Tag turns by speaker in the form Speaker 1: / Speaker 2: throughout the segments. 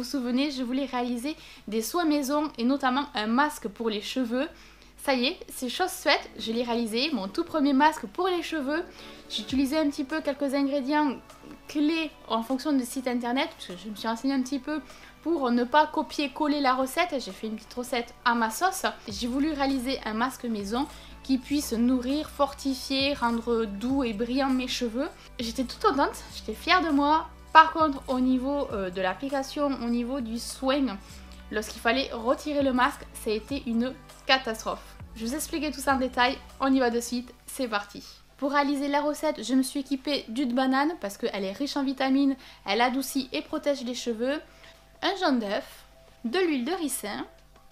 Speaker 1: souvenez, je voulais réaliser des soins maison et notamment un masque pour les cheveux. Ça y est, c'est chose faite, je l'ai réalisé, mon tout premier masque pour les cheveux. J'ai utilisé un petit peu quelques ingrédients clés en fonction du site internet, parce que je me suis renseignée un petit peu pour ne pas copier-coller la recette. J'ai fait une petite recette à ma sauce. J'ai voulu réaliser un masque maison qui puisse nourrir, fortifier, rendre doux et brillant mes cheveux. J'étais toute contente, j'étais fière de moi. Par contre, au niveau de l'application, au niveau du soin, lorsqu'il fallait retirer le masque, ça a été une catastrophe. Je vais vous expliquer tout ça en détail, on y va de suite, c'est parti. Pour réaliser la recette, je me suis équipée d'huile de banane parce qu'elle est riche en vitamines, elle adoucit et protège les cheveux, un jaune d'œuf, de l'huile de ricin,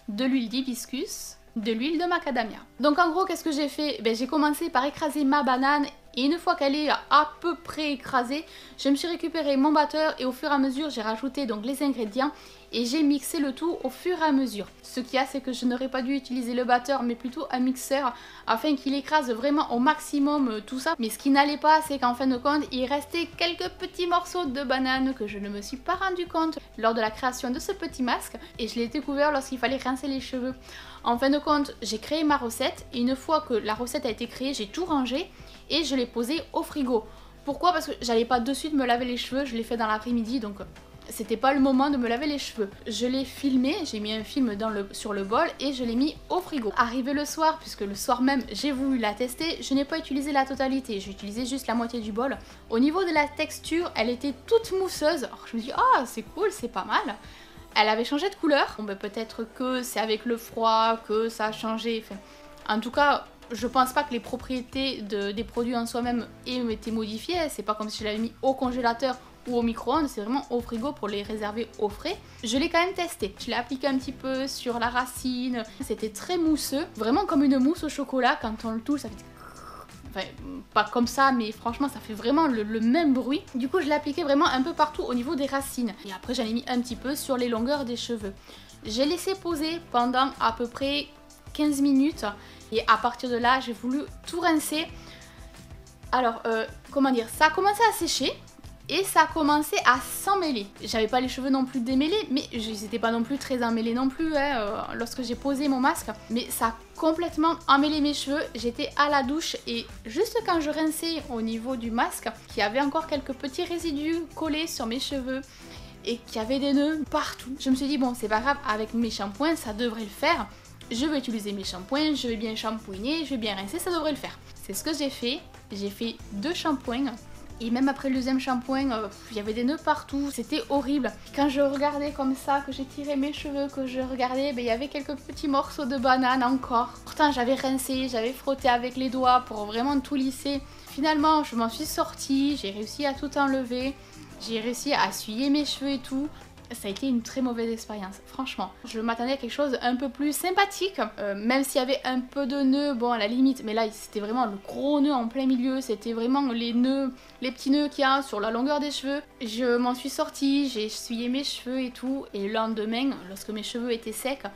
Speaker 1: de l'huile d'hibiscus, de l'huile de macadamia. Donc en gros, qu'est-ce que j'ai fait? J'ai commencé par écraser ma banane et une fois qu'elle est à peu près écrasée, je me suis récupéré mon batteur et au fur et à mesure, j'ai rajouté donc les ingrédients et j'ai mixé le tout au fur et à mesure. Ce qu'il y a, c'est que je n'aurais pas dû utiliser le batteur mais plutôt un mixeur afin qu'il écrase vraiment au maximum tout ça. Mais ce qui n'allait pas, c'est qu'en fin de compte, il restait quelques petits morceaux de banane que je ne me suis pas rendu compte lors de la création de ce petit masque et je l'ai découvert lorsqu'il fallait rincer les cheveux. En fin de compte, j'ai créé ma recette et une fois que la recette a été créée, j'ai tout rangé et je l'ai posé au frigo. Pourquoi? Parce que j'allais pas de suite me laver les cheveux, je l'ai fait dans l'après-midi donc c'était pas le moment de me laver les cheveux. Je l'ai filmé, j'ai mis un film sur le bol et je l'ai mis au frigo. Arrivé le soir, puisque le soir même j'ai voulu la tester, je n'ai pas utilisé la totalité, j'ai utilisé juste la moitié du bol. Au niveau de la texture, elle était toute mousseuse. Alors je me dis, ah c'est cool, c'est pas mal. Elle avait changé de couleur. Bon, peut-être que c'est avec le froid que ça a changé. Enfin, en tout cas, je pense pas que les propriétés des produits en soi-même aient été modifiées. C'est pas comme si je l'avais mis au congélateur ou au micro-ondes, c'est vraiment au frigo pour les réserver au frais. Je l'ai quand même testé. Je l'ai appliqué un petit peu sur la racine. C'était très mousseux, vraiment comme une mousse au chocolat. Quand on le touche, ça fait... Enfin, pas comme ça, mais franchement, ça fait vraiment le même bruit. Du coup, je l'ai appliqué vraiment un peu partout au niveau des racines. Et après, j'en ai mis un petit peu sur les longueurs des cheveux. J'ai laissé poser pendant à peu près 15 minutes. Et à partir de là, j'ai voulu tout rincer. Alors, comment dire, ça a commencé à sécher. Et ça a commencé à s'emmêler. J'avais pas les cheveux non plus démêlés, mais ils étaient pas non plus très emmêlés non plus lorsque j'ai posé mon masque. Mais ça a complètement emmêlé mes cheveux. J'étais à la douche et juste quand je rinçais au niveau du masque, qu'il y avait encore quelques petits résidus collés sur mes cheveux et qu'il y avait des nœuds partout. Je me suis dit bon c'est pas grave, avec mes shampoings ça devrait le faire. Je vais utiliser mes shampoings, je vais bien shampouiner, je vais bien rincer, ça devrait le faire. C'est ce que j'ai fait. J'ai fait 2 shampoings. Et même après le deuxième shampoing, il y avait des nœuds partout, c'était horrible. Quand je regardais comme ça, que j'ai tiré mes cheveux, que je regardais, il y avait quelques petits morceaux de banane encore. Pourtant j'avais rincé, j'avais frotté avec les doigts pour vraiment tout lisser. Finalement je m'en suis sortie, j'ai réussi à tout enlever, j'ai réussi à essuyer mes cheveux et tout. Ça a été une très mauvaise expérience, franchement. Je m'attendais à quelque chose un peu plus sympathique, même s'il y avait un peu de nœuds, bon à la limite, mais là c'était vraiment le gros nœud en plein milieu, c'était vraiment les nœuds, les petits nœuds qu'il y a sur la longueur des cheveux. Je m'en suis sortie, j'ai essuyé mes cheveux et tout, et le lendemain, lorsque mes cheveux étaient secs,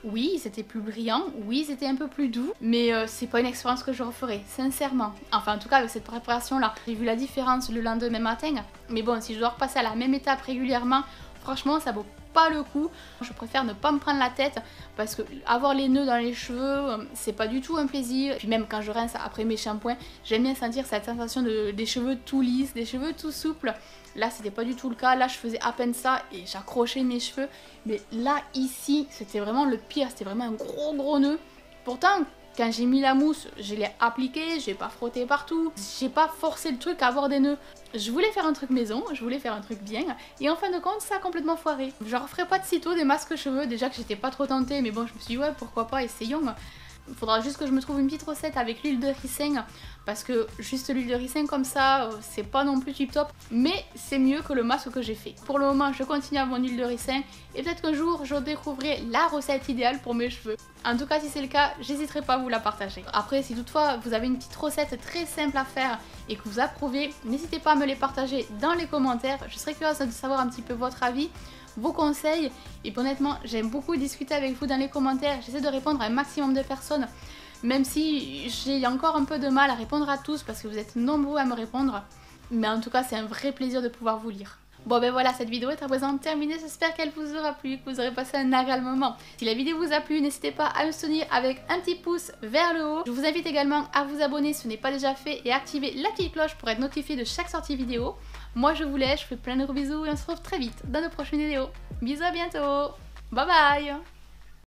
Speaker 1: oui, c'était plus brillant, oui, c'était un peu plus doux, mais c'est pas une expérience que je referai, sincèrement. Enfin, en tout cas, avec cette préparation-là, j'ai vu la différence le lendemain matin, mais bon, si je dois repasser à la même étape régulièrement, franchement, ça vaut pas le coup. Je préfère ne pas me prendre la tête parce que avoir les nœuds dans les cheveux, c'est pas du tout un plaisir. Et puis même quand je rince après mes shampoings, j'aime bien sentir cette sensation des cheveux tout lisses, des cheveux tout souples. Là, c'était pas du tout le cas. Là, je faisais à peine ça et j'accrochais mes cheveux. Mais là, ici, c'était vraiment le pire. C'était vraiment un gros nœud. Pourtant, quand j'ai mis la mousse, je l'ai appliquée, j'ai pas frotté partout, j'ai pas forcé le truc à avoir des nœuds. Je voulais faire un truc maison, je voulais faire un truc bien, et en fin de compte, ça a complètement foiré. Je referai pas de sitôt des masques cheveux, déjà que j'étais pas trop tentée, mais bon, je me suis dit, ouais, pourquoi pas, essayons. Il faudra juste que je me trouve une petite recette avec l'huile de ricin, parce que juste l'huile de ricin comme ça, c'est pas non plus tip top, mais c'est mieux que le masque que j'ai fait. Pour le moment, je continue à mon huile de ricin, et peut-être qu'un jour, je découvrirai la recette idéale pour mes cheveux. En tout cas, si c'est le cas, j'hésiterai pas à vous la partager. Après, si toutefois vous avez une petite recette très simple à faire et que vous approuvez, n'hésitez pas à me les partager dans les commentaires. Je serais curieuse de savoir un petit peu votre avis, vos conseils. Et puis, honnêtement, j'aime beaucoup discuter avec vous dans les commentaires. J'essaie de répondre à un maximum de personnes, même si j'ai encore un peu de mal à répondre à tous parce que vous êtes nombreux à me répondre. Mais en tout cas, c'est un vrai plaisir de pouvoir vous lire. Bon ben voilà, cette vidéo est à présent terminée, j'espère qu'elle vous aura plu, que vous aurez passé un agréable moment. Si la vidéo vous a plu, n'hésitez pas à me soutenir avec un petit pouce vers le haut. Je vous invite également à vous abonner si ce n'est pas déjà fait et à activer la petite cloche pour être notifié de chaque sortie vidéo. Moi je vous laisse, je vous fais plein de gros bisous et on se retrouve très vite dans de prochaines vidéos. Bisous, à bientôt, bye bye.